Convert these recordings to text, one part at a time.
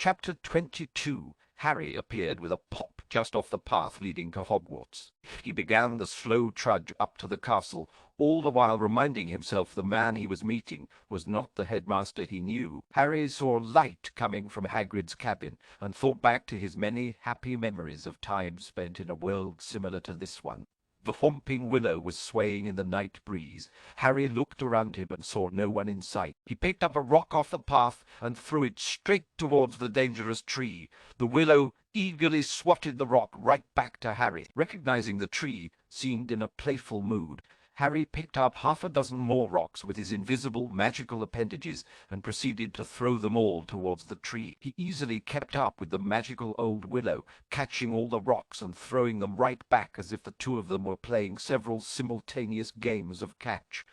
Chapter 22. Harry appeared with a pop just off the path leading to Hogwarts. He began the slow trudge up to the castle, all the while reminding himself the man he was meeting was not the headmaster he knew. Harry saw light coming from Hagrid's cabin, and thought back to his many happy memories of time spent in a world similar to this one. The whomping willow was swaying in the night breeze. Harry looked around him and saw no one in sight. He picked up a rock off the path and threw it straight towards the dangerous tree. The willow eagerly swatted the rock right back to Harry. Recognizing the tree seemed in a playful mood, Harry picked up half a dozen more rocks with his invisible magical appendages and proceeded to throw them all towards the tree. He easily kept up with the magical old willow, catching all the rocks and throwing them right back as if the two of them were playing several simultaneous games of catch.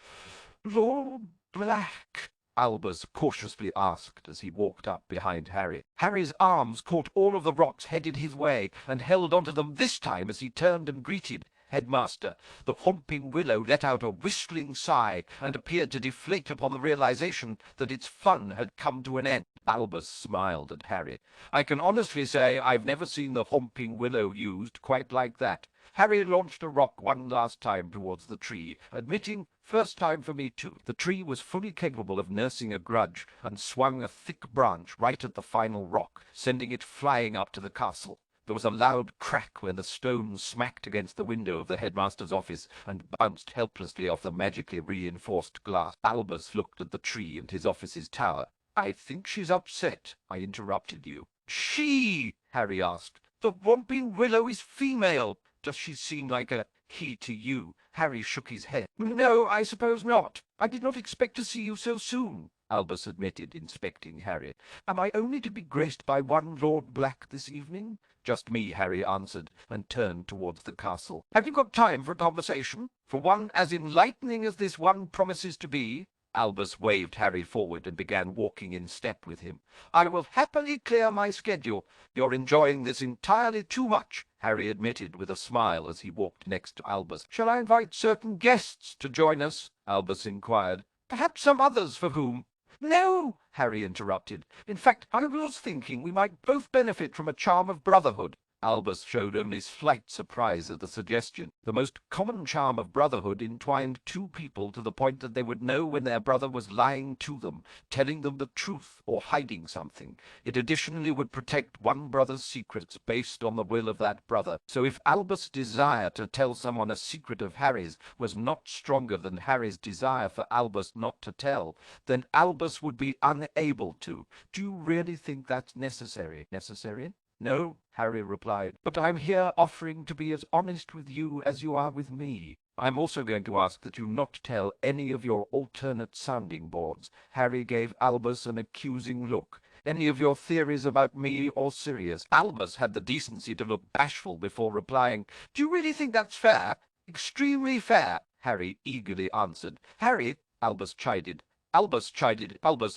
"Lord Black?" Albus cautiously asked as he walked up behind Harry. Harry's arms caught all of the rocks headed his way and held onto them this time as he turned and greeted Headmaster. The whomping willow let out a whistling sigh and appeared to deflate upon the realization that its fun had come to an end. Albus smiled at Harry. "I can honestly say I've never seen the whomping willow used quite like that." Harry launched a rock one last time towards the tree, admitting, "First time for me too." The tree was fully capable of nursing a grudge, and swung a thick branch right at the final rock, sending it flying up to the castle. There was a loud crack when the stone smacked against the window of the headmaster's office and bounced helplessly off the magically reinforced glass. Albus looked at the tree and his office's tower. "I think she's upset. I interrupted you." "She?" Harry asked. "The whomping willow is female. Does she seem like a he to you?" Harry shook his head. "No, I suppose not. I did not expect to see you so soon," Albus admitted, inspecting Harry. "Am I only to be graced by one Lord Black this evening?" "Just me," Harry answered, and turned towards the castle. "Have you got time for a conversation? For one as enlightening as this one promises to be?" Albus waved Harry forward and began walking in step with him. "I will happily clear my schedule. You're enjoying this entirely too much," Harry admitted with a smile as he walked next to Albus. "Shall I invite certain guests to join us?" Albus inquired. "Perhaps some others for whom—" "No," Harry interrupted. "In fact, I was thinking we might both benefit from a charm of brotherhood." Albus showed only slight surprise at the suggestion. The most common charm of brotherhood entwined two people to the point that they would know when their brother was lying to them, telling them the truth, or hiding something. It additionally would protect one brother's secrets based on the will of that brother. So if Albus' desire to tell someone a secret of Harry's was not stronger than Harry's desire for Albus not to tell, then Albus would be unable to. "Do you really think that's necessary?" "Necessary? No," Harry replied, "but I'm here offering to be as honest with you as you are with me. I'm also going to ask that you not tell any of your alternate sounding boards." Harry gave Albus an accusing look. "Any of your theories about me or Sirius." Albus had the decency to look bashful before replying. "Do you really think that's fair?" "Extremely fair," Harry eagerly answered. "Harry," Albus chided.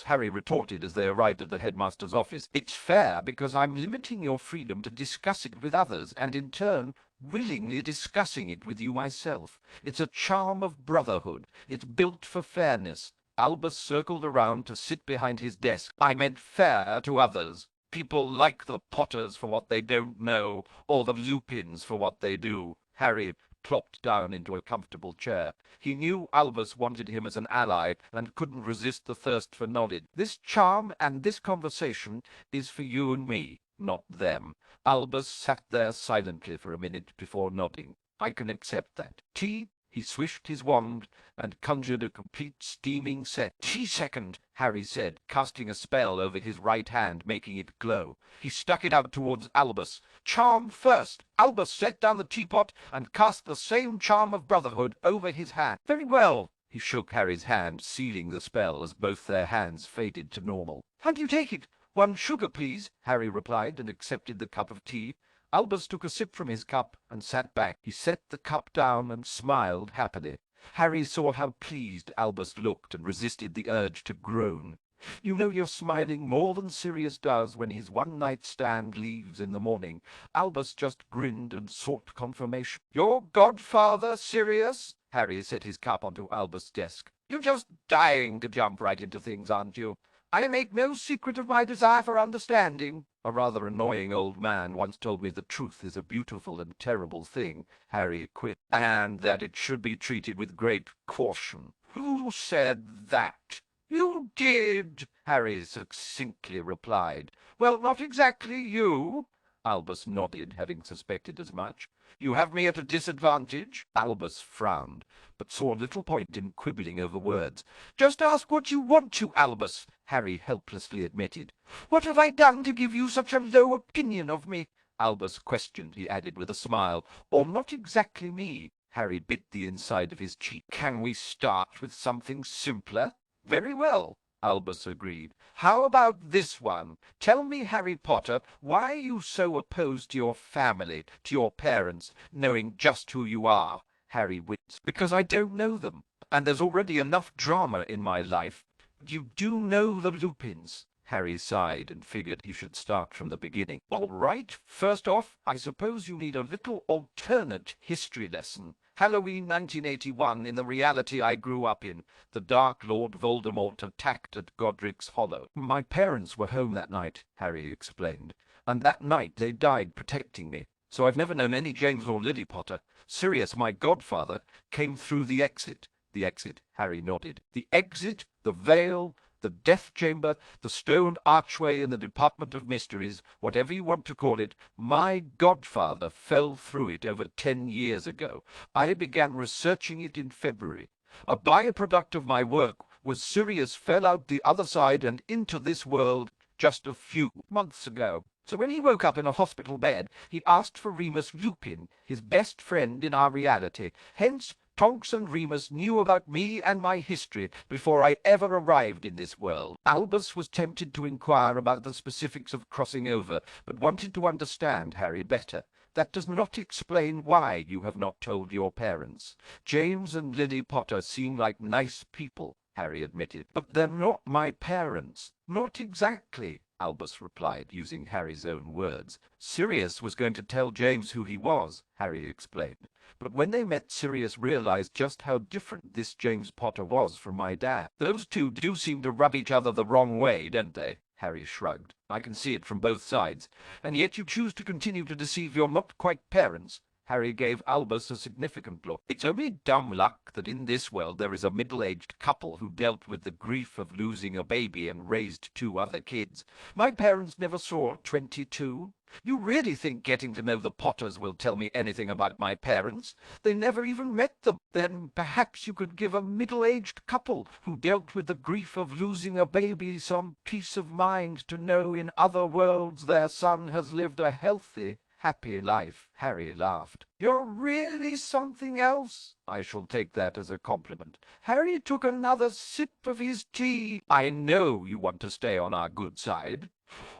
Harry retorted as they arrived at the headmaster's office. "It's fair because I'm limiting your freedom to discuss it with others, and in turn, willingly discussing it with you myself. It's a charm of brotherhood. It's built for fairness." Albus circled around to sit behind his desk. "I meant fair to others. People like the Potters for what they don't know, or the Lupins for what they do." Harry plopped down into a comfortable chair. He knew Albus wanted him as an ally, and couldn't resist the thirst for knowledge. "This charm and this conversation is for you and me, not them." Albus sat there silently for a minute before nodding. "I can accept that. Tea?" He swished his wand and conjured a complete steaming set. "Tea second," Harry said, casting a spell over his right hand, making it glow. He stuck it out towards Albus. "Charm first." Albus set down the teapot and cast the same charm of brotherhood over his hand. "Very well." He shook Harry's hand, sealing the spell as both their hands faded to normal. "How do you take it?" "One sugar, please," Harry replied, and accepted the cup of tea. Albus took a sip from his cup and sat back. He set the cup down and smiled happily. Harry saw how pleased Albus looked and resisted the urge to groan. "You know you're smiling more than Sirius does when his one-night stand leaves in the morning." Albus just grinned and sought confirmation. "Your godfather, Sirius?" Harry set his cup onto Albus' desk. You're just dying to jump right into things, aren't you? I make no secret of my desire for understanding. A rather annoying old man once told me that truth is a beautiful and terrible thing, Harry quipped, and that it should be treated with great caution. Who said that? You did, Harry succinctly replied. Well, not exactly you. Albus nodded, having suspected as much. You have me at a disadvantage? Albus frowned, but saw little point in quibbling over words. Just ask what you want to, Albus, Harry helplessly admitted. What have I done to give you such a low opinion of me? Albus questioned, he added with a smile. Or not exactly me. Harry bit the inside of his cheek. Can we start with something simpler? Very well, Albus agreed. How about this one? Tell me, Harry Potter, why are you so opposed to your family, to your parents, knowing just who you are? Harry winced. Because I don't know them, and there's already enough drama in my life. You do know the Lupins? Harry sighed and figured he should start from the beginning. All right, first off, I suppose you need a little alternate history lesson. Halloween 1981 in the reality I grew up in. The Dark Lord Voldemort attacked at Godric's Hollow. My parents were home that night, Harry explained, and that night they died protecting me. So I've never known any James or Lily Potter. Sirius, my godfather, came through the exit. The exit, Harry nodded. The exit, the veil, the death chamber, the stone archway in the Department of Mysteries, whatever you want to call it, my godfather fell through it over 10 years ago. I began researching it in February. A byproduct of my work was Sirius fell out the other side and into this world just a few months ago. So when he woke up in a hospital bed, he asked for Remus Lupin, his best friend in our reality. Hence, Tonks and Remus knew about me and my history before I ever arrived in this world. Albus was tempted to inquire about the specifics of crossing over, but wanted to understand Harry better. That does not explain why you have not told your parents. James and Lily Potter seem like nice people, Harry admitted, but they're not my parents. Not exactly, Albus replied, using Harry's own words. Sirius was going to tell James who he was, Harry explained. But when they met, Sirius realized just how different this James Potter was from my dad. Those two do seem to rub each other the wrong way, don't they? Harry shrugged. I can see it from both sides. And yet you choose to continue to deceive your not-quite parents. Harry gave Albus a significant look. It's only dumb luck that in this world there is a middle-aged couple who dealt with the grief of losing a baby and raised 2 other kids. My parents never saw 22. You really think getting to know the Potters will tell me anything about my parents? They never even met them. Then perhaps you could give a middle-aged couple who dealt with the grief of losing a baby some peace of mind to know in other worlds their son has lived a healthy, happy life. Harry laughed. You're really something else. I shall take that as a compliment. Harry took another sip of his tea. I know you want to stay on our good side.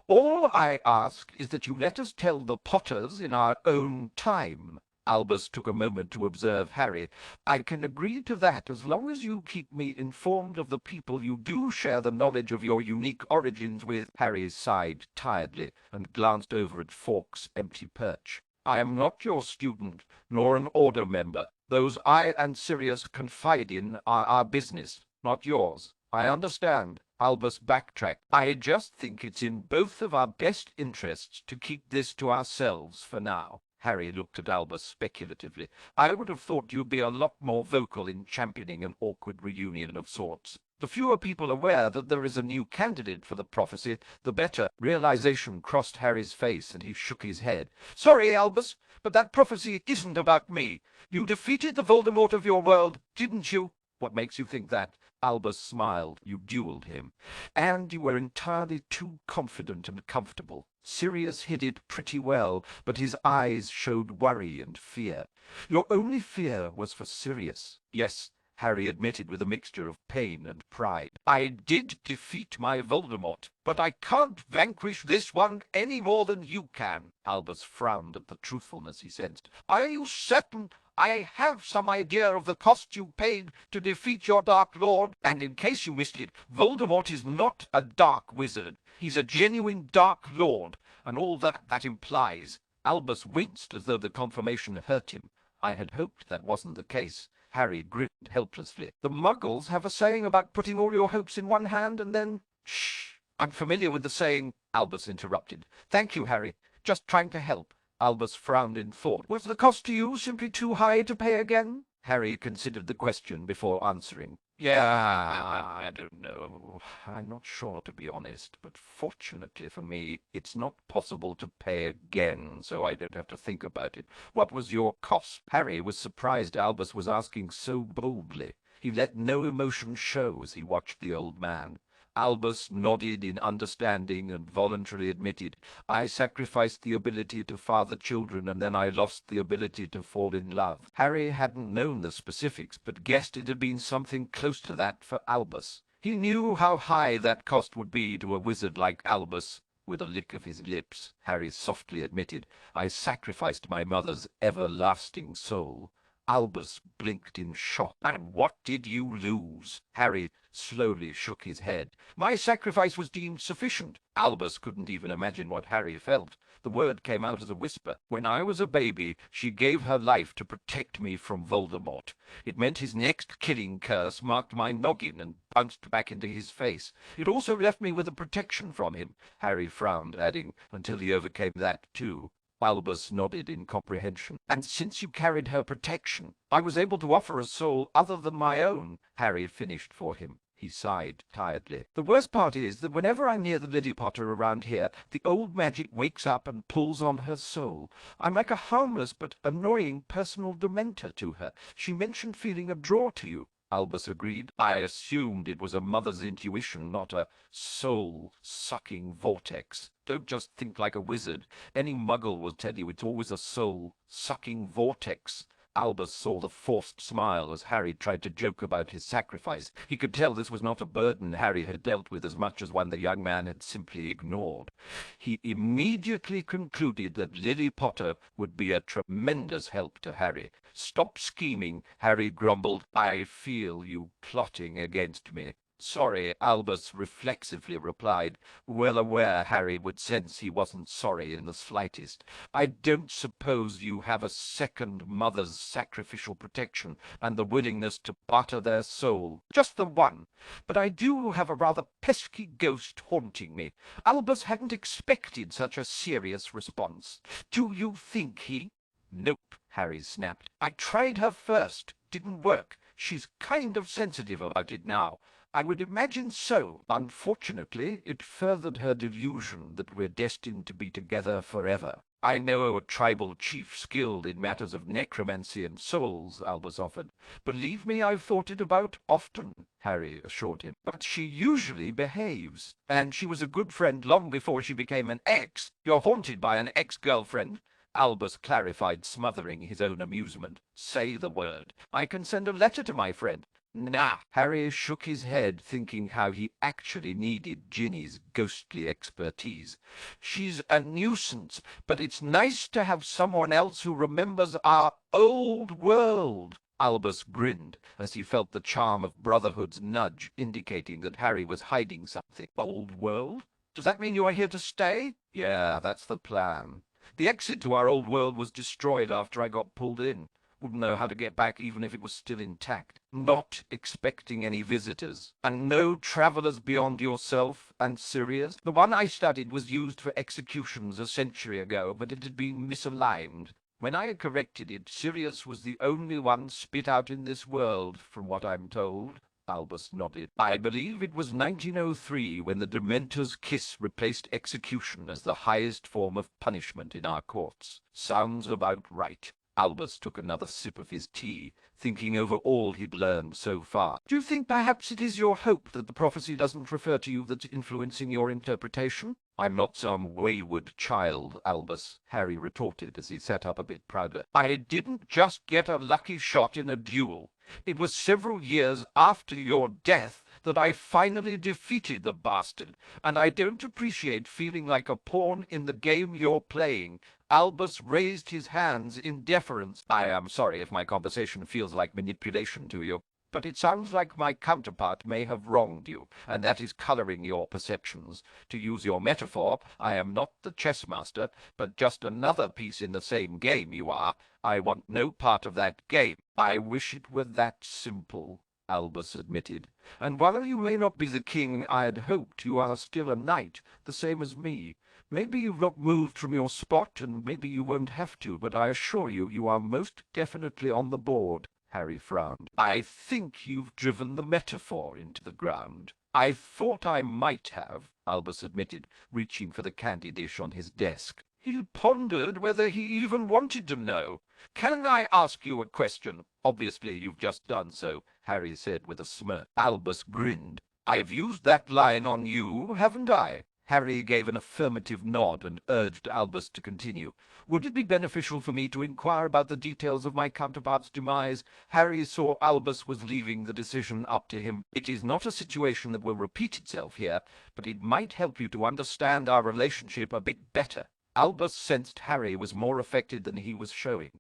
All I ask is that you let us tell the Potters in our own time. Albus took a moment to observe Harry. I can agree to that as long as you keep me informed of the people you do share the knowledge of your unique origins with. Harry sighed tiredly and glanced over at Fawkes' empty perch. I am not your student, nor an order member. Those I and Sirius confide in are our business, not yours. I understand. Albus backtracked. I just think it's in both of our best interests to keep this to ourselves for now. Harry looked at Albus speculatively. I would have thought you'd be a lot more vocal in championing an awkward reunion of sorts. The fewer people aware that there is a new candidate for the prophecy, the better. Realization crossed Harry's face, and he shook his head. Sorry, Albus, but that prophecy isn't about me. You defeated the Voldemort of your world, didn't you? What makes you think that? Albus smiled. You duelled him. And you were entirely too confident and comfortable. Sirius hid it pretty well, but his eyes showed worry and fear. Your only fear was for Sirius. Yes, Harry admitted with a mixture of pain and pride. I did defeat my Voldemort, but I can't vanquish this one any more than you can. Albus frowned at the truthfulness he sensed. Are you certain? I have some idea of the cost you paid to defeat your Dark Lord, and in case you missed it, Voldemort is not a dark wizard. He's a genuine Dark Lord, and all that implies. Albus winced as though the confirmation hurt him. I had hoped that wasn't the case. Harry grinned helplessly. The Muggles have a saying about putting all your hopes in one hand and then— Shh! I'm familiar with the saying, Albus interrupted. Thank you, Harry. Just trying to help. Albus frowned in thought. Was the cost to you simply too high to pay again? Harry considered the question before answering. Yeah, I don't know. I'm not sure, to be honest, but fortunately for me, it's not possible to pay again, so I don't have to think about it. What was your cost? Harry was surprised Albus was asking so boldly. He let no emotion show as he watched the old man. Albus nodded in understanding and voluntarily admitted, I sacrificed the ability to father children, and then I lost the ability to fall in love. Harry hadn't known the specifics, but guessed it had been something close to that for Albus. He knew how high that cost would be to a wizard like Albus. With a lick of his lips, Harry softly admitted, I sacrificed my mother's everlasting soul. Albus blinked in shock. And what did you lose? Harry slowly shook his head. My sacrifice was deemed sufficient. Albus couldn't even imagine what Harry felt. The word came out as a whisper. When I was a baby, she gave her life to protect me from Voldemort. It meant his next killing curse marked my noggin and bounced back into his face. It also left me with a protection from him. Harry frowned, adding, until he overcame that too. Albus nodded in comprehension. And since you carried her protection, I was able to offer a soul other than my own. Harry finished for him. He sighed tiredly. The worst part is that whenever I'm near the Lily Potter around here, the old magic wakes up and pulls on her soul. I'm like a harmless but annoying personal dementor to her. She mentioned feeling a draw to you. Albus agreed. I assumed it was a mother's intuition, not a soul-sucking vortex. Don't just think like a wizard. Any muggle will tell you it's always a soul-sucking vortex. Albus saw the forced smile as Harry tried to joke about his sacrifice. He could tell this was not a burden Harry had dealt with as much as one the young man had simply ignored. He immediately concluded that Lily Potter would be a tremendous help to Harry. Stop scheming, Harry grumbled. I feel you plotting against me. Sorry, Albus reflexively replied, well aware Harry would sense he wasn't sorry in the slightest. I don't suppose you have a second mother's sacrificial protection and the willingness to barter their soul. Just the one. But I do have a rather pesky ghost haunting me. Albus hadn't expected such a serious response. Do you think he— Nope, Harry snapped. I tried her first. Didn't work. She's kind of sensitive about it now. I would imagine so. Unfortunately, it furthered her delusion that we're destined to be together forever. I know a tribal chief skilled in matters of necromancy and souls, Albus offered. Believe me, I've thought it about often, Harry assured him. But she usually behaves, and she was a good friend long before she became an ex. You're haunted by an ex-girlfriend? Albus clarified, smothering his own amusement. Say the word. I can send a letter to my friend. Nah. Harry shook his head, thinking how he actually needed Ginny's ghostly expertise. She's a nuisance, but it's nice to have someone else who remembers our old world. Albus grinned as he felt the charm of Brotherhood's nudge, indicating that Harry was hiding something. Old world? Does that mean you are here to stay? Yeah, that's the plan. The exit to our old world was destroyed after I got pulled in. Wouldn't know how to get back even if it was still intact. Not expecting any visitors. And no travelers beyond yourself and Sirius. The one I studied was used for executions a century ago, but it had been misaligned. When I had corrected it, Sirius was the only one spit out in this world, from what I'm told. Albus nodded. I believe it was 1903 when the Dementor's kiss replaced execution as the highest form of punishment in our courts. Sounds about right. Albus took another sip of his tea, thinking over all he'd learned so far. Do you think perhaps it is your hope that the prophecy doesn't refer to you that's influencing your interpretation? I'm not some wayward child, Albus, Harry retorted as he sat up a bit prouder. I didn't just get a lucky shot in a duel. It was several years after your death that I finally defeated the bastard, and I don't appreciate feeling like a pawn in the game you're playing. Albus raised his hands in deference. I am sorry if my conversation feels like manipulation to you. But it sounds like my counterpart may have wronged you, and that is coloring your perceptions. To use your metaphor, I am not the chess master, but just another piece in the same game you are. I want no part of that game. I wish it were that simple, Albus admitted. And while you may not be the king I had hoped, you are still a knight, the same as me. Maybe you've not moved from your spot, and maybe you won't have to, but I assure you, you are most definitely on the board. Harry frowned. I think you've driven the metaphor into the ground. I thought I might have, Albus admitted, reaching for the candy dish on his desk. He pondered whether he even wanted to know. Can I ask you a question? Obviously you've just done so, Harry said with a smirk. Albus grinned. I've used that line on you, haven't I? Harry gave an affirmative nod and urged Albus to continue. Would it be beneficial for me to inquire about the details of my counterpart's demise? Harry saw Albus was leaving the decision up to him. It is not a situation that will repeat itself here, but it might help you to understand our relationship a bit better. Albus sensed Harry was more affected than he was showing.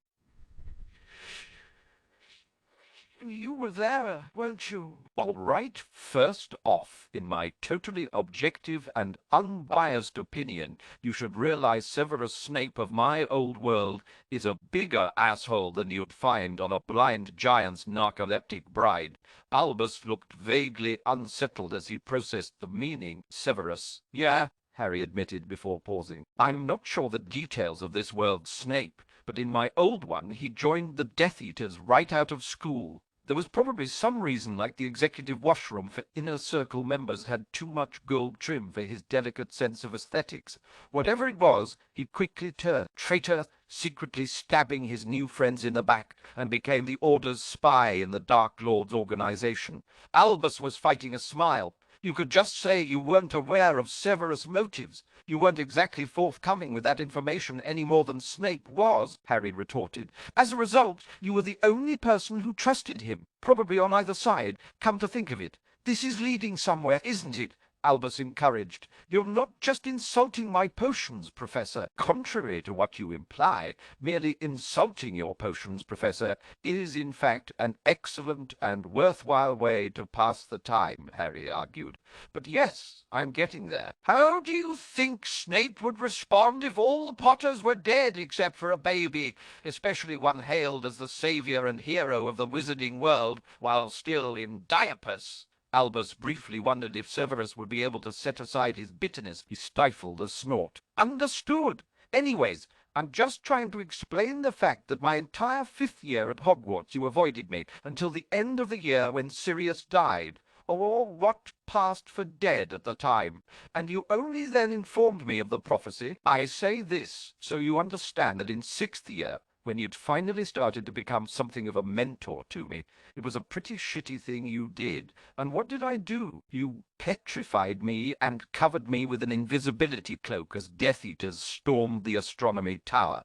You were there, weren't you? All right, first off, in my totally objective and unbiased opinion, you should realize Severus Snape of my old world is a bigger asshole than you'd find on a blind giant's narcoleptic bride. Albus looked vaguely unsettled as he processed the meaning. Severus. Yeah, Harry admitted before pausing. I'm not sure the details of this world's Snape, but in my old one he joined the Death Eaters right out of school. There was probably some reason, like the executive washroom for inner circle members had too much gold trim for his delicate sense of aesthetics. Whatever it was, he quickly turned traitor, secretly stabbing his new friends in the back, and became the Order's spy in the Dark Lord's organization. Albus was fighting a smile. You could just say you weren't aware of Severus' motives. You weren't exactly forthcoming with that information any more than Snape was, Harry retorted. As a result, you were the only person who trusted him, probably on either side. Come to think of it, this is leading somewhere, isn't it? Albus encouraged. You're not just insulting my potions, Professor. Contrary to what you imply, merely insulting your potions, Professor, is in fact an excellent and worthwhile way to pass the time, Harry argued. But yes, I'm getting there. How do you think Snape would respond if all the Potters were dead except for a baby, especially one hailed as the savior and hero of the wizarding world while still in diapers? Albus briefly wondered if Severus would be able to set aside his bitterness. He stifled a snort. Understood. Anyways, I'm just trying to explain the fact that my entire 5th year at Hogwarts you avoided me until the end of the year when Sirius died, or what passed for dead at the time, and you only then informed me of the prophecy. I say this so you understand that in 6th year, when you'd finally started to become something of a mentor to me, it was a pretty shitty thing you did. And what did I do? You petrified me and covered me with an invisibility cloak as Death Eaters stormed the astronomy tower.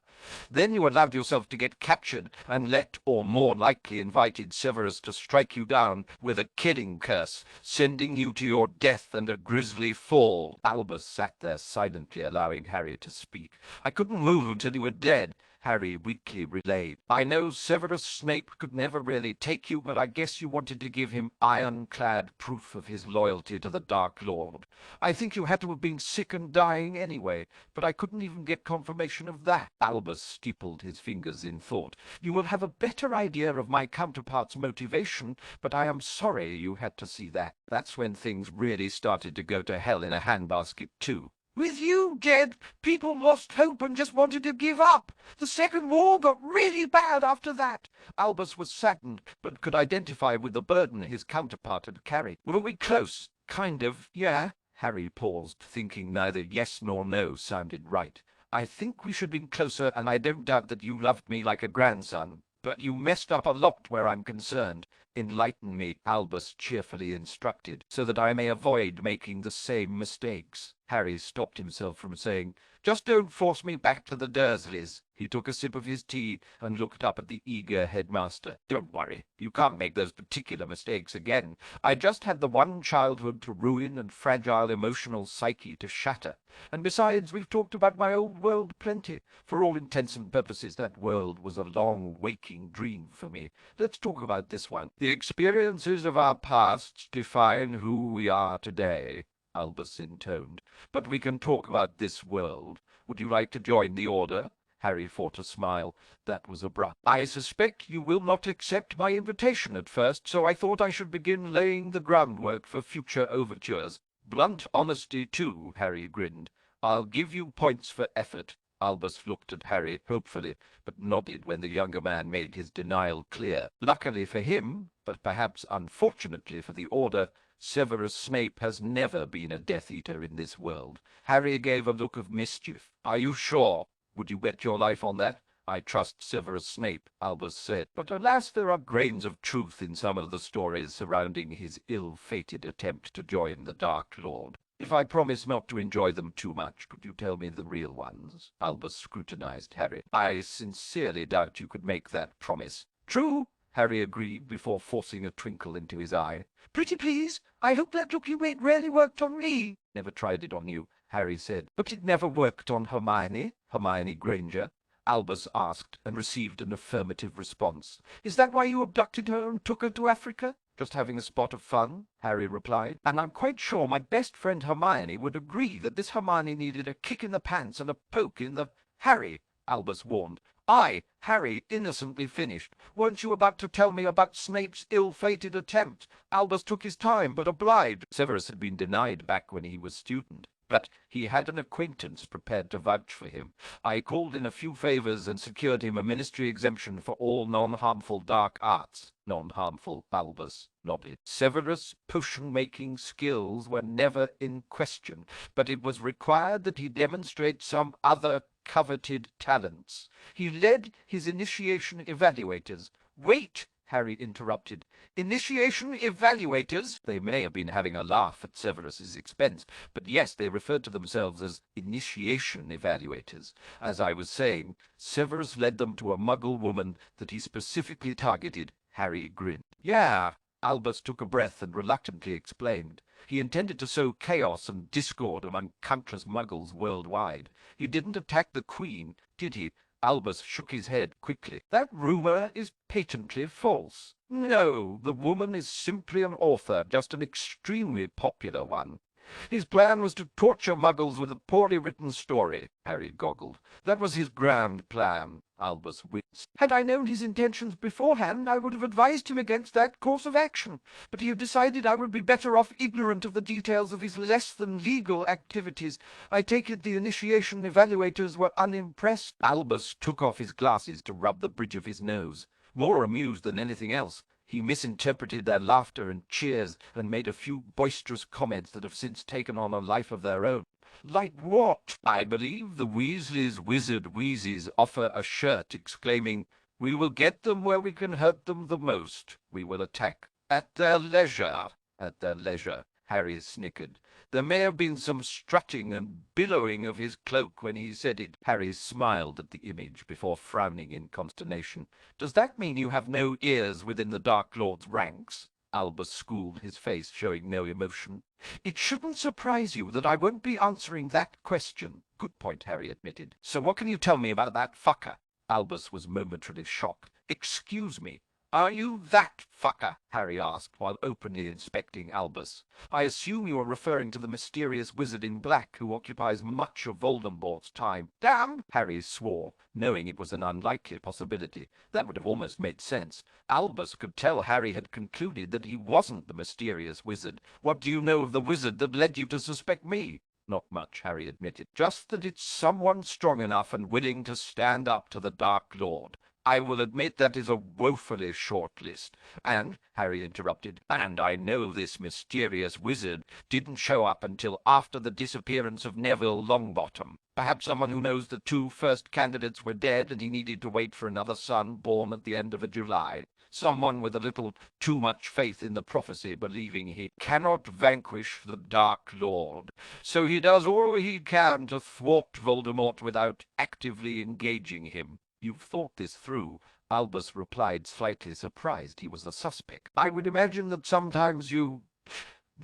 Then you allowed yourself to get captured and let, or more likely invited, Severus to strike you down with a killing curse, sending you to your death and a grisly fall. Albus sat there silently, allowing Harry to speak. I couldn't move until you were dead, Harry weakly relayed. I know Severus Snape could never really take you, but I guess you wanted to give him ironclad proof of his loyalty to the Dark Lord. I think you had to have been sick and dying anyway, but I couldn't even get confirmation of that. Albus steepled his fingers in thought. You will have a better idea of my counterpart's motivation, but I am sorry you had to see that. That's when things really started to go to hell in a handbasket too. With you dead, people lost hope and just wanted to give up. The Second War got really bad after that. Albus was saddened, but could identify with the burden his counterpart had carried. Were we close? Kind of, yeah. Harry paused, thinking neither yes nor no sounded right. I think we should have been closer, and I don't doubt that you loved me like a grandson. But you messed up a lot where I'm concerned. Enlighten me, Albus cheerfully instructed, so that I may avoid making the same mistakes. Harry stopped himself from saying, "Just don't force me back to the Dursleys." He took a sip of his tea and looked up at the eager headmaster. "Don't worry. You can't make those particular mistakes again. I just had the one childhood to ruin and fragile emotional psyche to shatter. And besides, we've talked about my old world plenty. For all intents and purposes, that world was a long waking dream for me. Let's talk about this one. The experiences of our pasts define who we are today," Albus intoned. "But we can talk about this world. Would you like to join the Order?" Harry fought a smile. That was abrupt. "I suspect you will not accept my invitation at first, so I thought I should begin laying the groundwork for future overtures." "Blunt honesty, too," Harry grinned. "I'll give you points for effort." Albus looked at Harry hopefully, but nodded when the younger man made his denial clear. Luckily for him, but perhaps unfortunately for the Order, Severus Snape has never been a Death Eater in this world. Harry gave a look of mischief. "Are you sure? Would you bet your life on that?" "I trust Severus Snape," Albus said, "but alas, there are grains of truth in some of the stories surrounding his ill-fated attempt to join the Dark Lord. If I promise not to enjoy them too much, could you tell me the real ones?" Albus scrutinized Harry. "I sincerely doubt you could make that promise." "True," Harry agreed before forcing a twinkle into his eye. "Pretty please, I hope that look you made really worked on me." "Never tried it on you," Harry said. "But it never worked on Hermione Granger?" Albus asked, and received an affirmative response. "Is that why you abducted her and took her to Africa?" "Just having a spot of fun," Harry replied. "And I'm quite sure my best friend Hermione would agree that this Hermione needed a kick in the pants and a poke in the—" "Harry," Albus warned. Harry, innocently finished. "Weren't you about to tell me about Snape's ill-fated attempt?" Albus took his time, but obliged. Severus had been denied back when he was student, but he had an acquaintance prepared to vouch for him. I called in a few favors and secured him a ministry exemption for all non-harmful dark arts." "Non-harmful," Albus nodded. "Severus' potion-making skills were never in question, but it was required that he demonstrate some other coveted talents. He led his initiation evaluators." "Wait!" Harry interrupted. "Initiation evaluators?" They may have been having a laugh at Severus's expense, but yes, they referred to themselves as initiation evaluators. As I was saying, Severus led them to a Muggle woman that he specifically targeted. Harry grinned. "Yeah." Albus took a breath and reluctantly explained. "He intended to sow chaos and discord among countless Muggles worldwide. He didn't attack the Queen, did he?" Albus shook his head quickly. "That rumor is patently false." "No, the woman is simply an author, just an extremely popular one. His plan was to torture Muggles with a poorly written story." Harry goggled. "That was his grand plan." Albus winced. "Had I known his intentions beforehand, I would have advised him against that course of action. But he decided I would be better off ignorant of the details of his less-than-legal activities. I take it the initiation evaluators were unimpressed." Albus took off his glasses to rub the bridge of his nose. More amused than anything else, he misinterpreted their laughter and cheers and made a few boisterous comments that have since taken on a life of their own. "Like what?" "I believe the Weasleys' wizard wheezes offer a shirt exclaiming, 'We will get them where we can hurt them the most. We will attack at their leisure.'" "At their leisure," Harry snickered. "There may have been some strutting and billowing of his cloak when he said it." Harry smiled at the image before frowning in consternation. "Does that mean you have no ears within the Dark Lord's ranks?" Albus schooled, his face showing no emotion. "It shouldn't surprise you that I won't be answering that question." "Good point," Harry admitted. "So what can you tell me about that fucker?" Albus was momentarily shocked. "Excuse me, are you that fucker?" Harry asked, while openly inspecting Albus. "I assume you are referring to the mysterious wizard in black who occupies much of Voldemort's time." "Damn!" Harry swore, knowing it was an unlikely possibility. That would have almost made sense. Albus could tell Harry had concluded that he wasn't the mysterious wizard. "What do you know of the wizard that led you to suspect me?" "Not much," Harry admitted. "Just that it's someone strong enough and willing to stand up to the Dark Lord. I will admit that is a woefully short list. And," Harry interrupted, "and I know this mysterious wizard didn't show up until after the disappearance of Neville Longbottom. Perhaps someone who knows the two first candidates were dead and he needed to wait for another son born at the end of a July. someone with a little too much faith in the prophecy, believing he cannot vanquish the Dark Lord. So he does all he can to thwart Voldemort without actively engaging him. You've thought this through, Albus replied, slightly surprised he was the suspect. I would imagine that sometimes you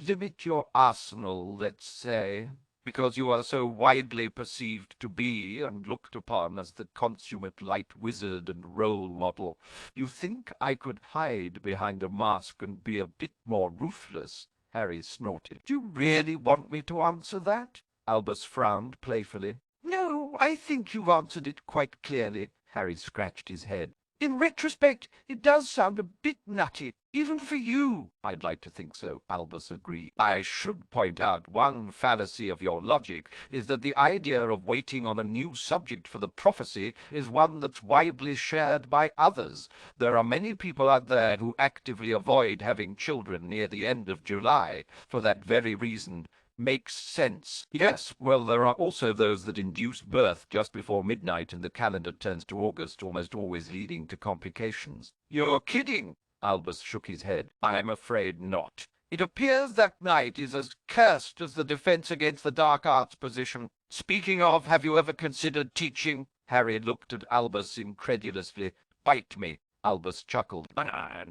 limit your arsenal, let's say, because you are so widely perceived to be and looked upon as the consummate light wizard and role model. You think I could hide behind a mask and be a bit more ruthless? Harry snorted. Do you really want me to answer that? Albus frowned playfully. No, I think you've answered it quite clearly. Harry scratched his head. In retrospect, it does sound a bit nutty, even for you. I'd like to think so, Albus agreed. I should point out one fallacy of your logic is that the idea of waiting on a new subject for the prophecy is one that's widely shared by others. There are many people out there who actively avoid having children near the end of July for that very reason. Makes sense. Yes, well, there are also those that induce birth just before midnight and the calendar turns to August, almost always leading to complications. You're kidding! Albus shook his head. I'm afraid not. It appears that night is as cursed as the defense against the dark arts position. Speaking of, have you ever considered teaching? Harry looked at Albus incredulously. Bite me. Albus chuckled. No.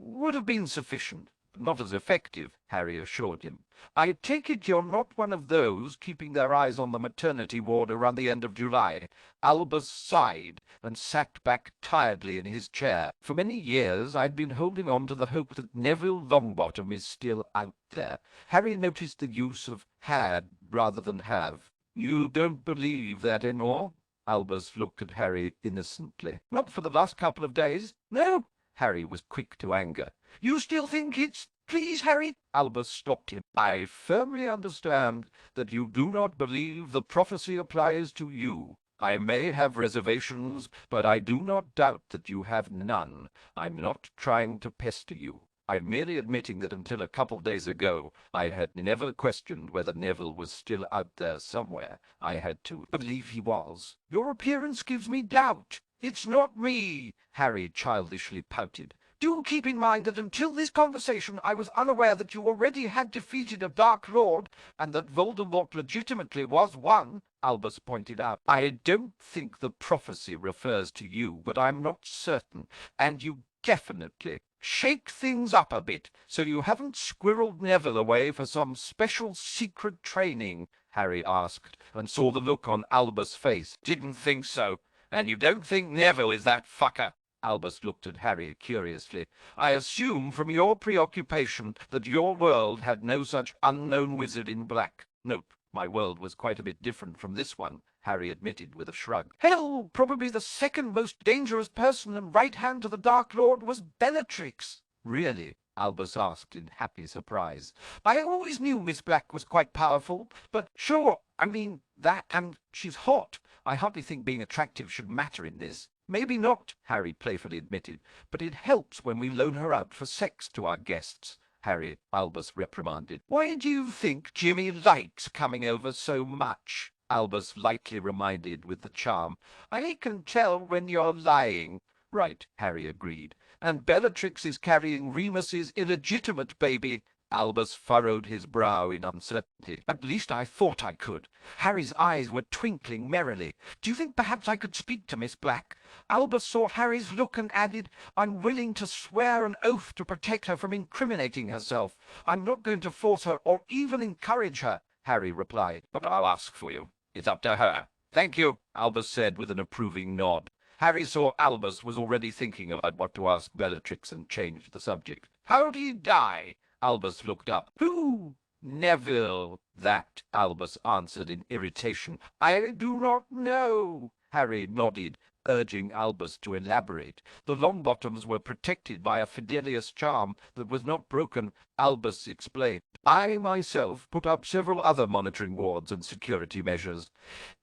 Would have been sufficient. Not as effective, Harry assured him. I take it you're not one of those keeping their eyes on the maternity ward around the end of July. Albus sighed and sat back tiredly in his chair. For many years I'd been holding on to the hope that Neville Longbottom is still out there. Harry noticed the use of had rather than have. You don't believe that anymore? Albus looked at Harry innocently. Not for the last couple of days. No. Harry was quick to anger. You still think it's... Please, Harry? Albus stopped him. I firmly understand that you do not believe the prophecy applies to you. I may have reservations, but I do not doubt that you have none. I'm not trying to pester you. I'm merely admitting that until a couple days ago, I had never questioned whether Neville was still out there somewhere. I had to believe he was. Your appearance gives me doubt. It's not me, Harry childishly pouted. Do keep in mind that until this conversation I was unaware that you already had defeated a Dark Lord, and that Voldemort legitimately was one, Albus pointed out. I don't think the prophecy refers to you, but I'm not certain, and you definitely shake things up a bit, so you haven't squirreled Neville away for some special secret training, Harry asked, and saw the look on Albus' face. Didn't think so. And you don't think Neville is that fucker? Albus looked at Harry curiously. I assume from your preoccupation that your world had no such unknown wizard in black. Nope, my world was quite a bit different from this one, Harry admitted with a shrug. Hell, probably the second most dangerous person and right hand to the Dark Lord was Bellatrix. Really? Albus asked in happy surprise. I always knew Miss Black was quite powerful, but sure, I mean, that, and she's hot. I hardly think being attractive should matter in this. Maybe not, Harry playfully admitted, but it helps when we loan her out for sex to our guests. Harry, Albus reprimanded. Why do you think Jimmy likes coming over so much? Albus lightly reminded with the charm. I can tell when you're lying. Right, Harry agreed. And Bellatrix is carrying Remus's illegitimate baby. Albus furrowed his brow in uncertainty. At least I thought I could. Harry's eyes were twinkling merrily. Do you think perhaps I could speak to Miss Black? Albus saw Harry's look and added, I'm willing to swear an oath to protect her from incriminating herself. I'm not going to force her or even encourage her, Harry replied. But I'll ask for you. It's up to her. Thank you, Albus said with an approving nod. Harry saw Albus was already thinking about what to ask Bellatrix and changed the subject. How'd he die? Albus looked up. Who? Neville. That, Albus answered in irritation. I do not know. Harry nodded, urging Albus to elaborate. The Longbottoms were protected by a Fidelius charm that was not broken, Albus explained. I myself put up several other monitoring wards and security measures.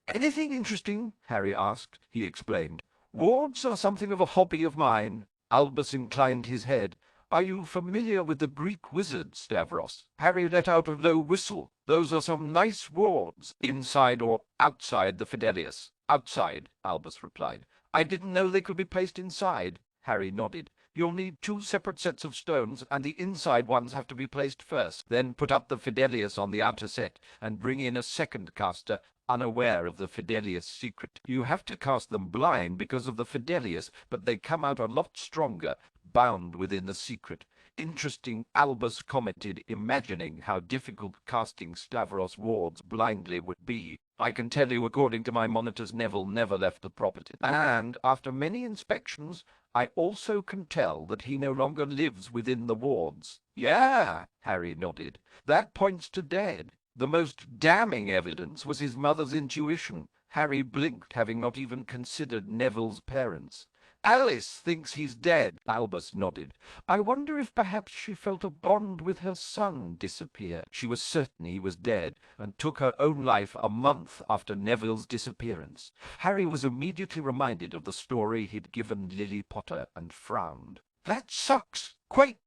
Anything interesting? Harry asked. He explained. Wards are something of a hobby of mine. Albus inclined his head. Are you familiar with the Greek wizard, Stavros? Harry let out a low whistle. Those are some nice wards, inside or outside the Fidelius. Outside, Albus replied. I didn't know they could be placed inside. Harry nodded. You'll need 2 separate sets of stones, and the inside ones have to be placed first. Then put up the Fidelius on the outer set, and bring in a second caster, unaware of the Fidelius secret. You have to cast them blind because of the Fidelius, but they come out a lot stronger, bound within the secret. Interesting, Albus commented, imagining how difficult casting Stavros wards blindly would be. I can tell you, according to my monitors, Neville never left the property. And, after many inspections, I also can tell that he no longer lives within the wards. Yeah, Harry nodded. That points to dead. The most damning evidence was his mother's intuition. Harry blinked, having not even considered Neville's parents. Alice thinks he's dead, Albus nodded. I wonder if perhaps she felt a bond with her son disappear. She was certain he was dead, and took her own life a month after Neville's disappearance. Harry was immediately reminded of the story he'd given Lily Potter, and frowned. That sucks. Quite.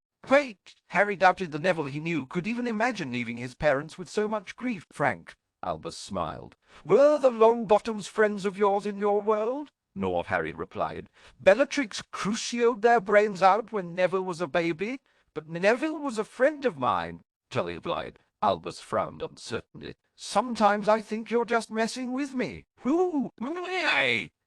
Harry doubted the Neville he knew could even imagine leaving his parents with so much grief. Frank, Albus smiled. Were the Longbottoms friends of yours in your world? No, Harry replied. Bellatrix crucioed their brains out when Neville was a baby, but Neville was a friend of mine, Tully replied. Albus frowned uncertainly. Sometimes I think you're just messing with me. Who?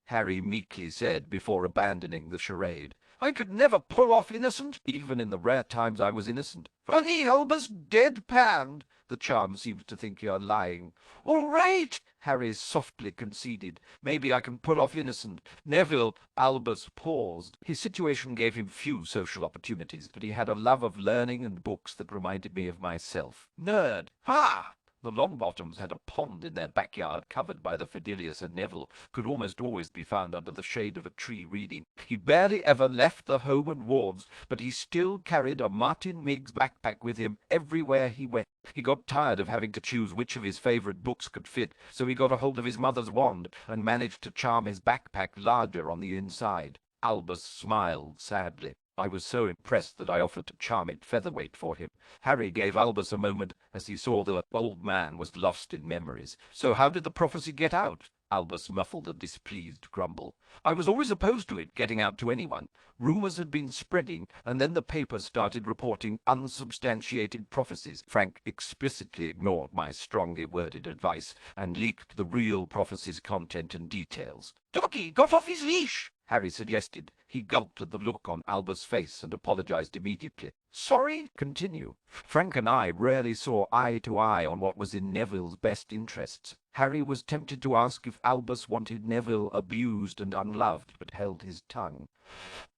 Harry meekly said before abandoning the charade. I could never pull off innocent, even in the rare times I was innocent. Funny, Albus deadpanned. The charm seems to think you're lying. All right, Harry softly conceded. Maybe I can pull off innocent. Neville, Albus paused. His situation gave him few social opportunities, but he had a love of learning and books that reminded me of myself. Nerd. Ha! The Longbottoms had a pond in their backyard covered by the Fidelius, and Neville could almost always be found under the shade of a tree reading. He barely ever left the home and wards, but he still carried a Martin Miggs backpack with him everywhere he went. He got tired of having to choose which of his favorite books could fit, so he got a hold of his mother's wand and managed to charm his backpack larger on the inside. Albus smiled sadly. I was so impressed that I offered to charm it featherweight for him. Harry gave Albus a moment as he saw the old man was lost in memories. So how did the prophecy get out? Albus muffled a displeased grumble. I was always opposed to it getting out to anyone. Rumors had been spreading, and then the papers started reporting unsubstantiated prophecies. Frank explicitly ignored my strongly worded advice and leaked the real prophecy's content and details. Doggy got off his leash, Harry suggested. He gulped at the look on Albus' face and apologized immediately. Sorry? Continue. Frank and I rarely saw eye to eye on what was in Neville's best interests. Harry was tempted to ask if Albus wanted Neville abused and unloved, but held his tongue.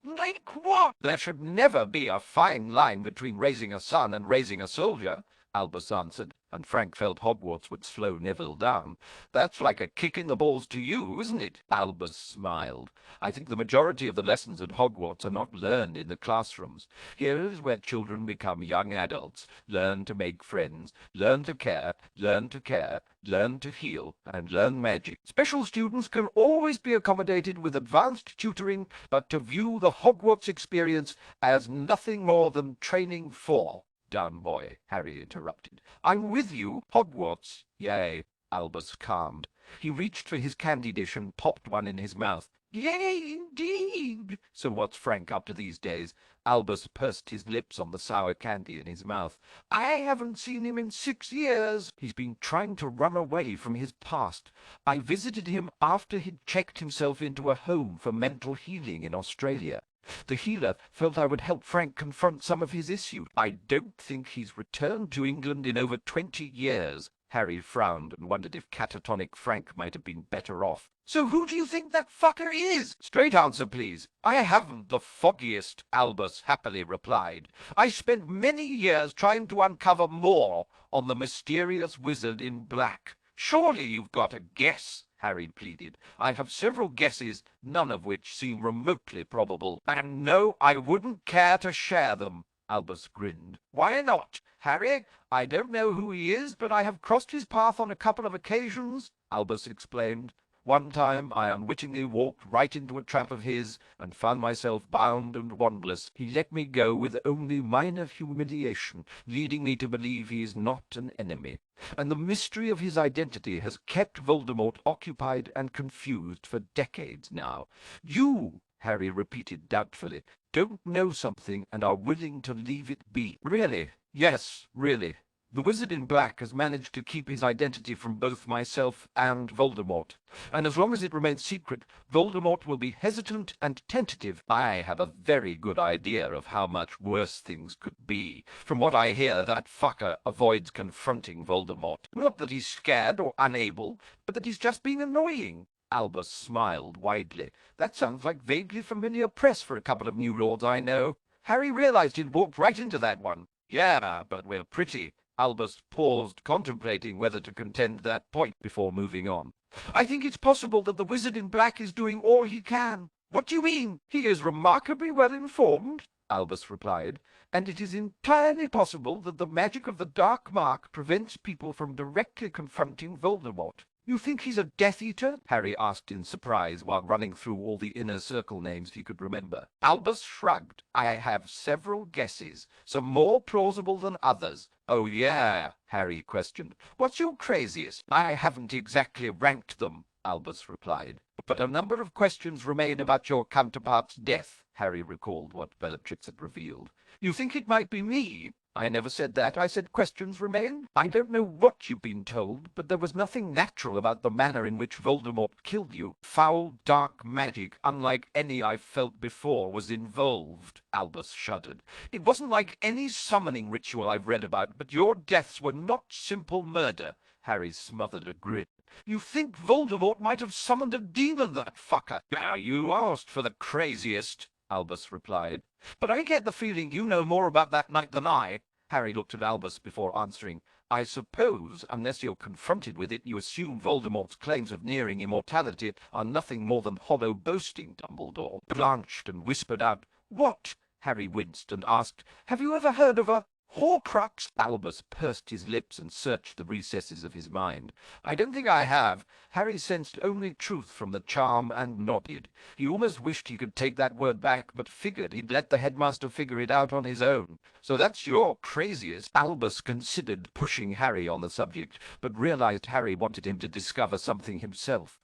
Like what? There should never be a fine line between raising a son and raising a soldier, Albus answered, and Frank felt Hogwarts would slow Neville down. That's like a kick in the balls to you, isn't it? Albus smiled. I think the majority of the lessons at Hogwarts are not learned in the classrooms. Here is where children become young adults, learn to make friends, learn to care, learn to heal, and learn magic. Special students can always be accommodated with advanced tutoring, but to view the Hogwarts experience as nothing more than training for... Down, boy, Harry interrupted. I'm with you, Hogwarts. Yay, Albus calmed. He reached for his candy dish and popped one in his mouth. Yay, indeed. So what's Frank up to these days? Albus pursed his lips on the sour candy in his mouth. I haven't seen him in 6 years. He's been trying to run away from his past. I visited him after he'd checked himself into a home for mental healing in Australia. The healer felt I would help Frank confront some of his issues. I don't think he's returned to England in over 20 years. Harry frowned and wondered if catatonic Frank might have been better off. So who do you think that fucker is? Straight answer, please. I haven't the foggiest, Albus happily replied. I spent many years trying to uncover more on the mysterious wizard in black. Surely you've got a guess, Harry pleaded. I have several guesses, none of which seem remotely probable. And no, I wouldn't care to share them. Albus grinned. Why not? Harry, I don't know who he is, but I have crossed his path on a couple of occasions, Albus explained. One time I unwittingly walked right into a trap of his and found myself bound and wandless. He let me go with only minor humiliation, leading me to believe he is not an enemy. And the mystery of his identity has kept Voldemort occupied and confused for decades now. You, Harry repeated doubtfully, don't know something and are willing to leave it be. Really? Yes, really. The wizard in black has managed to keep his identity from both myself and Voldemort. And as long as it remains secret, Voldemort will be hesitant and tentative. I have a very good idea of how much worse things could be. From what I hear, that fucker avoids confronting Voldemort. Not that he's scared or unable, but that he's just being annoying. Albus smiled widely. That sounds like vaguely familiar press for a couple of new lords I know. Harry realized he'd walked right into that one. Yeah, but we're pretty. Albus paused, contemplating whether to contend that point before moving on. I think it's possible that the wizard in black is doing all he can. What do you mean? He is remarkably well informed, Albus replied, and it is entirely possible that the magic of the Dark Mark prevents people from directly confronting Voldemort. You think he's a Death Eater? Harry asked in surprise while running through all the inner circle names he could remember. Albus shrugged. I have several guesses, some more plausible than others. Oh, yeah, Harry questioned. What's your craziest? I haven't exactly ranked them, Albus replied. But a number of questions remain about your counterpart's death. Harry recalled what Bellatrix had revealed. You think it might be me? I never said that. I said questions remain. I don't know what you've been told, but there was nothing natural about the manner in which Voldemort killed you. Foul, dark magic, unlike any I've felt before, was involved. Albus shuddered. It wasn't like any summoning ritual I've read about, but your deaths were not simple murder. Harry smothered a grin. You think Voldemort might have summoned a demon, that fucker? You asked for the craziest, Albus replied. But I get the feeling you know more about that night than I. Harry looked at Albus before answering. I suppose, unless you're confronted with it, you assume Voldemort's claims of nearing immortality are nothing more than hollow boasting. Dumbledore blanched and whispered out, What? Harry winced and asked, Have you ever heard of a Horcrux? Albus pursed his lips and searched the recesses of his mind. I don't think I have. Harry sensed only truth from the charm and nodded. He almost wished he could take that word back, but figured he'd let the headmaster figure it out on his own. So that's your craziest. Albus considered pushing Harry on the subject, but realized Harry wanted him to discover something himself.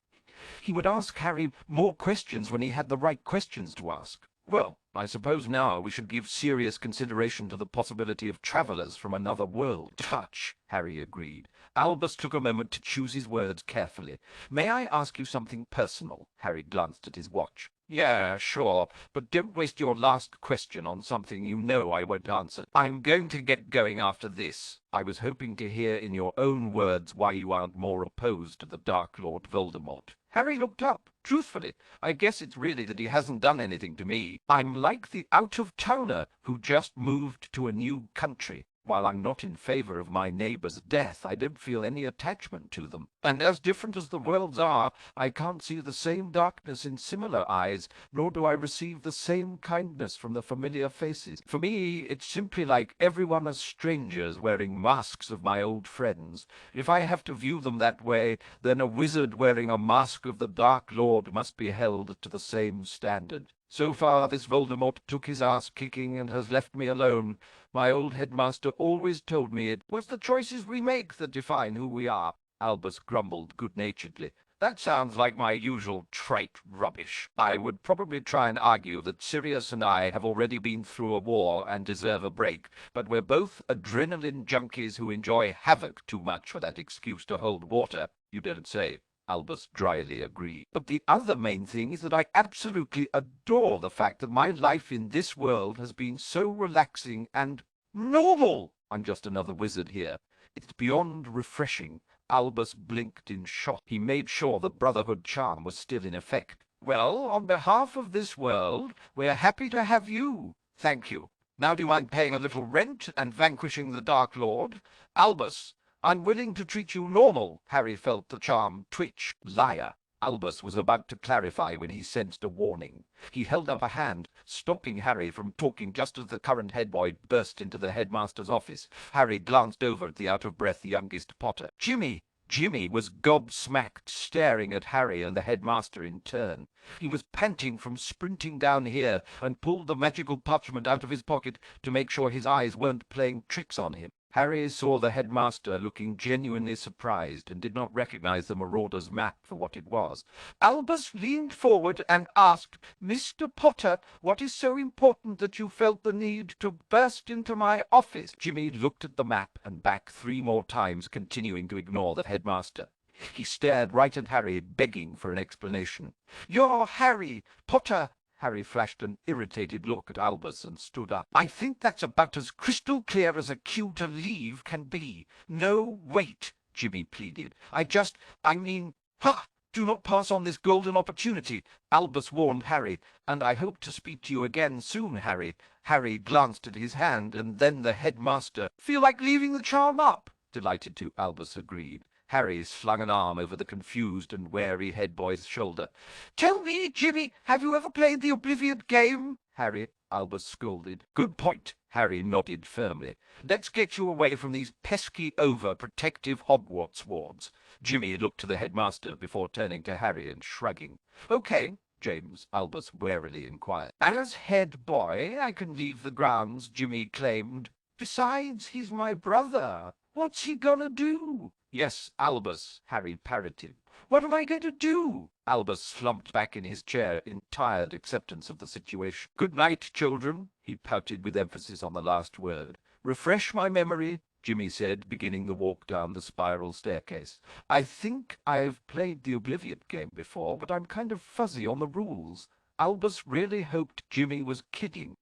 He would ask Harry more questions when he had the right questions to ask. Well, I suppose now we should give serious consideration to the possibility of travelers from another world. Touch, Harry agreed. Albus took a moment to choose his words carefully. May I ask you something personal? Harry glanced at his watch. Yeah, sure, but don't waste your last question on something you know I won't answer. I'm going to get going after this. I was hoping to hear in your own words why you aren't more opposed to the Dark Lord Voldemort. Harry looked up. Truthfully, I guess it's really that he hasn't done anything to me. I'm like the out-of-towner who just moved to a new country. While I'm not in favor of my neighbor's death, I don't feel any attachment to them. And as different as the worlds are, I can't see the same darkness in similar eyes, nor do I receive the same kindness from the familiar faces. For me, it's simply like everyone as strangers wearing masks of my old friends. If I have to view them that way, then a wizard wearing a mask of the Dark Lord must be held to the same standard. So far, this Voldemort took his ass kicking and has left me alone. My old headmaster always told me it was the choices we make that define who we are. Albus grumbled good-naturedly. That sounds like my usual trite rubbish. I would probably try and argue that Sirius and I have already been through a war and deserve a break, but we're both adrenaline junkies who enjoy havoc too much for that excuse to hold water. You don't say. Albus dryly agreed. But the other main thing is that I absolutely adore the fact that my life in this world has been so relaxing and normal. I'm just another wizard here. It's beyond refreshing. Albus blinked in shock. He made sure the Brotherhood charm was still in effect. Well, on behalf of this world, we're happy to have you. Thank you. Now do you mind paying a little rent and vanquishing the Dark Lord? Albus, I'm willing to treat you normal. Harry felt the charm twitch. Liar. Albus was about to clarify when he sensed a warning. He held up a hand, stopping Harry from talking just as the current head boy burst into the headmaster's office. Harry glanced over at the out-of-breath youngest Potter. Jimmy! Jimmy was gobsmacked, staring at Harry and the headmaster in turn. He was panting from sprinting down here and pulled the magical parchment out of his pocket to make sure his eyes weren't playing tricks on him. Harry saw the headmaster looking genuinely surprised and did not recognize the marauder's map for what it was. Albus leaned forward and asked, "Mr. Potter, what is so important that you felt the need to burst into my office?" Jimmy looked at the map and back 3 more times, continuing to ignore the headmaster. He stared right at Harry, begging for an explanation. "You're Harry Potter." Harry flashed an irritated look at Albus and stood up. "I think that's about as crystal clear as a cue to leave can be." "No, wait," Jimmy pleaded. I mean, ha! Do not pass on this golden opportunity," Albus warned Harry, "and I hope to speak to you again soon, Harry." Harry glanced at his hand, and then the headmaster. "Feel like leaving the charm up?" "Delighted to," Albus agreed. Harry slung an arm over the confused and wary head boy's shoulder. "Tell me, Jimmy, have you ever played the Oblivion game?" Harry, Albus scolded. "Good point." Harry nodded firmly. "Let's get you away from these pesky, over-protective Hogwarts wards." Jimmy looked to the headmaster before turning to Harry and shrugging. "Okay, James," Albus warily inquired. "As head boy, I can leave the grounds," Jimmy claimed. "Besides, he's my brother. What's he gonna do?" "Yes, Albus," Harry parroted. "What am I going to do?" Albus slumped back in his chair in tired acceptance of the situation. "Good night, children," he pouted with emphasis on the last word. "Refresh my memory," Jimmy said, beginning the walk down the spiral staircase. "I think I've played the Oblivion game before, but I'm kind of fuzzy on the rules." Albus really hoped Jimmy was kidding.